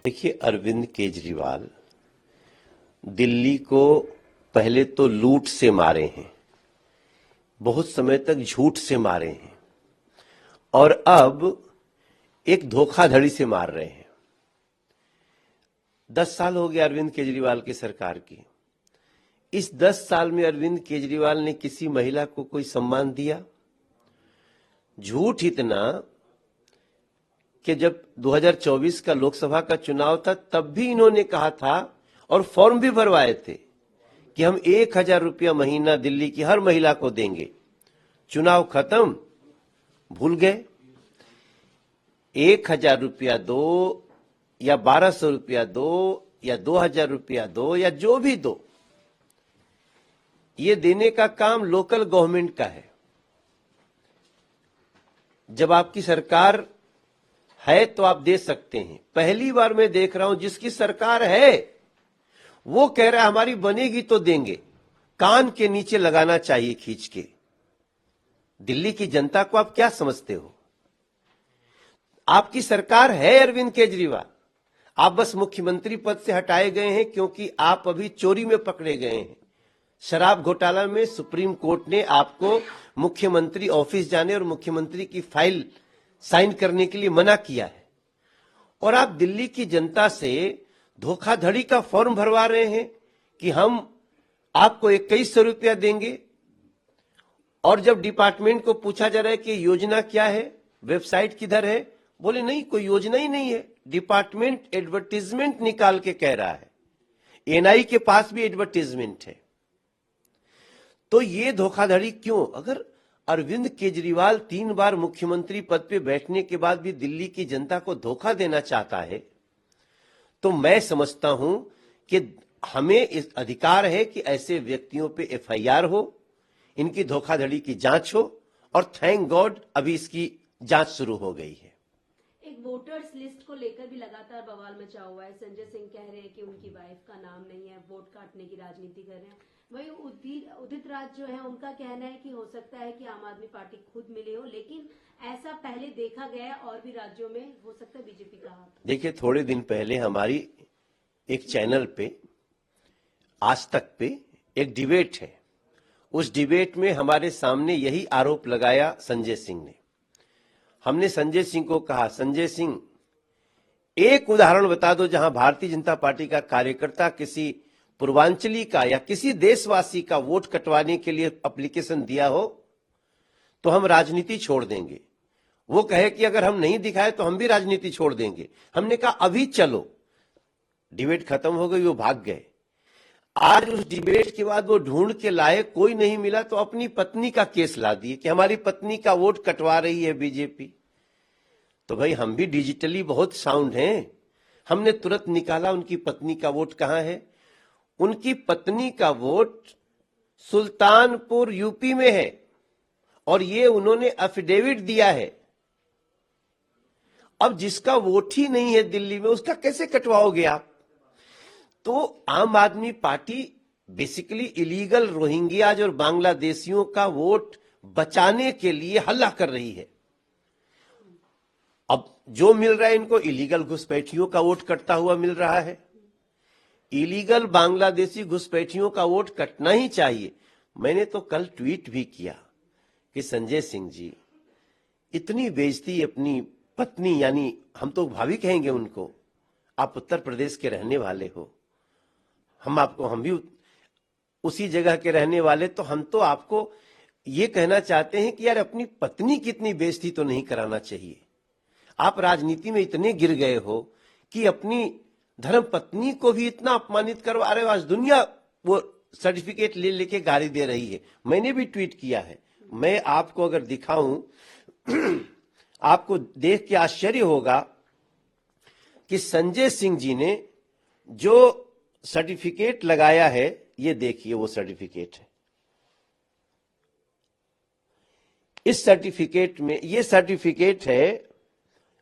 देखिए, अरविंद केजरीवाल दिल्ली को पहले तो लूट से मारे हैं, बहुत समय तक झूठ से मारे हैं और अब एक धोखाधड़ी से मार रहे हैं। 10 साल हो गए अरविंद केजरीवाल की सरकार की। इस 10 साल में अरविंद केजरीवाल ने किसी महिला को कोई सम्मान दिया? झूठ इतना कि जब 2024 का लोकसभा का चुनाव था तब भी इन्होंने कहा था और फॉर्म भी भरवाए थे कि हम 1,000 रुपया महीना दिल्ली की हर महिला को देंगे। चुनाव खत्म, भूल गए। 1,000 रुपया दो या 1,200 रुपया दो या 2,000 रुपया दो या जो भी दो, ये देने का काम लोकल गवर्नमेंट का है। जब आपकी सरकार है तो आप दे सकते हैं। पहली बार मैं देख रहा हूं जिसकी सरकार है वो कह रहा है हमारी बनेगी तो देंगे। कान के नीचे लगाना चाहिए खींच के। दिल्ली की जनता को आप क्या समझते हो? आपकी सरकार है अरविंद केजरीवाल, आप बस मुख्यमंत्री पद से हटाए गए हैं क्योंकि आप अभी चोरी में पकड़े गए हैं। शराब घोटाला में सुप्रीम कोर्ट ने आपको मुख्यमंत्री ऑफिस जाने और मुख्यमंत्री की फाइल साइन करने के लिए मना किया है और आप दिल्ली की जनता से धोखाधड़ी का फॉर्म भरवा रहे हैं कि हम आपको 2,100 रुपया देंगे। और जब डिपार्टमेंट को पूछा जा रहा है कि योजना क्या है, वेबसाइट किधर है, बोले नहीं, कोई योजना ही नहीं है। डिपार्टमेंट एडवर्टीजमेंट निकाल के कह रहा है। एनआई के पास भी एडवर्टीजमेंट है। तो ये धोखाधड़ी क्यों? अगर अरविंद केजरीवाल 3 बार मुख्यमंत्री पद पे बैठने के बाद भी दिल्ली की जनता को धोखा देना चाहता है तो मैं समझता हूं कि हमें इस अधिकार है कि ऐसे व्यक्तियों पे एफआईआर हो, इनकी धोखाधड़ी की जांच हो और थैंक गॉड अभी इसकी जांच शुरू हो गई है। एक वोटर्स लिस्ट को लेकर भी लगातार बवाल मचा हुआ है। संजय सिंह कह रहे हैं कि उनकी वाइफ का नाम नहीं है, वोट काटने की राजनीति कर रहे हैं। वही उदित राज जो है उनका कहना है कि हो सकता है कि आम आदमी पार्टी खुद मिले हो, लेकिन ऐसा पहले देखा गया है और भी राज्यों में, हो सकता है बीजेपी का हाथ। देखिए, थोड़े दिन पहले हमारी एक चैनल पे, आज तक पे एक डिबेट है। उस डिबेट में हमारे सामने यही आरोप लगाया संजय सिंह ने। हमने संजय सिंह को कहा, संजय सिंह एक उदाहरण बता दो जहां भारतीय जनता पार्टी का कार्यकर्ता किसी पूर्वांचली का या किसी देशवासी का वोट कटवाने के लिए एप्लीकेशन दिया हो तो हम राजनीति छोड़ देंगे। वो कहे कि अगर हम नहीं दिखाए तो हम भी राजनीति छोड़ देंगे। हमने कहा अभी चलो। डिबेट खत्म हो गई, वो भाग गए। आज उस डिबेट के बाद वो ढूंढ के लाए, कोई नहीं मिला तो अपनी पत्नी का केस ला दिए कि हमारी पत्नी का वोट कटवा रही है बीजेपी। तो भाई हम भी डिजिटली बहुत साउंड हैं। हमने तुरंत निकाला उनकी पत्नी का वोट कहां है। उनकी पत्नी का वोट सुल्तानपुर यूपी में है और ये उन्होंने एफिडेविट दिया है। अब जिसका वोट ही नहीं है दिल्ली में उसका कैसे कटवाओगे आप? तो आम आदमी पार्टी बेसिकली इलीगल रोहिंग्याज और बांग्लादेशियों का वोट बचाने के लिए हल्ला कर रही है। अब जो मिल रहा है इनको इलीगल घुसपैठियों का वोट कटता हुआ मिल रहा है। इलीगल बांग्लादेशी घुसपैठियों का वोट कटना ही चाहिए। मैंने तो कल ट्वीट भी किया कि संजय सिंह जी, इतनी बेइज्जती अपनी पत्नी, यानी हम तो भाभी कहेंगे उनको, आप उत्तर प्रदेश के रहने वाले हो, हम भी उसी जगह के रहने वाले, तो हम तो आपको ये कहना चाहते हैं कि यार अपनी पत्नी की इतनी बेइज्जती तो नहीं कराना चाहिए। आप राजनीति में इतने गिर गए हो कि अपनी धर्म पत्नी को भी इतना अपमानित करवा रहे हो। आज दुनिया वो सर्टिफिकेट ले लेके गाली दे रही है। मैंने भी ट्वीट किया है। मैं आपको अगर दिखाऊं आपको देख के आश्चर्य होगा कि संजय सिंह जी ने जो सर्टिफिकेट लगाया है, ये देखिए वो सर्टिफिकेट है। इस सर्टिफिकेट में, ये सर्टिफिकेट है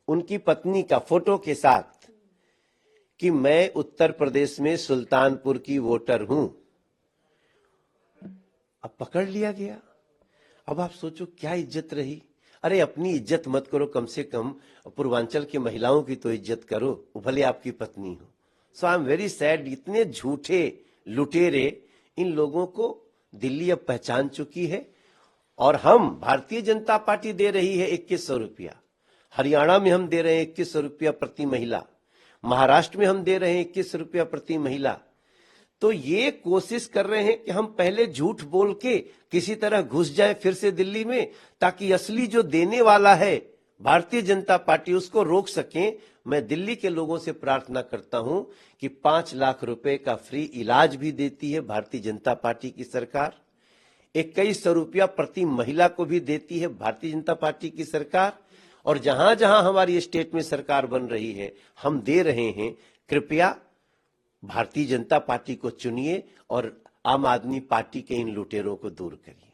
उनकी पत्नी का फोटो के साथ कि मैं उत्तर प्रदेश में सुल्तानपुर की वोटर हूं। अब पकड़ लिया गया। अब आप सोचो क्या इज्जत रही। अरे अपनी इज्जत मत करो, कम से कम पूर्वांचल की महिलाओं की तो इज्जत करो, वो भले आपकी पत्नी हो। सो आई एम वेरी सैड, इतने झूठे लुटेरे इन लोगों को दिल्ली अब पहचान चुकी है। और हम, भारतीय जनता पार्टी दे रही है 2100 रुपया, हरियाणा में हम दे रहे हैं 2100 रुपया प्रति महिला, महाराष्ट्र में हम दे रहे हैं 2100 रुपया प्रति महिला। तो ये कोशिश कर रहे हैं कि हम पहले झूठ बोल के किसी तरह घुस जाए फिर से दिल्ली में, ताकि असली जो देने वाला है भारतीय जनता पार्टी उसको रोक सकें। मैं दिल्ली के लोगों से प्रार्थना करता हूं कि 5 लाख रुपए का फ्री इलाज भी देती है भारतीय जनता पार्टी की सरकार, 2100 रुपया प्रति महिला को भी देती है भारतीय जनता पार्टी की सरकार। और जहां जहां हमारी स्टेट में सरकार बन रही है हम दे रहे हैं, कृपया भारतीय जनता पार्टी को चुनिए और आम आदमी पार्टी के इन लुटेरों को दूर करिए।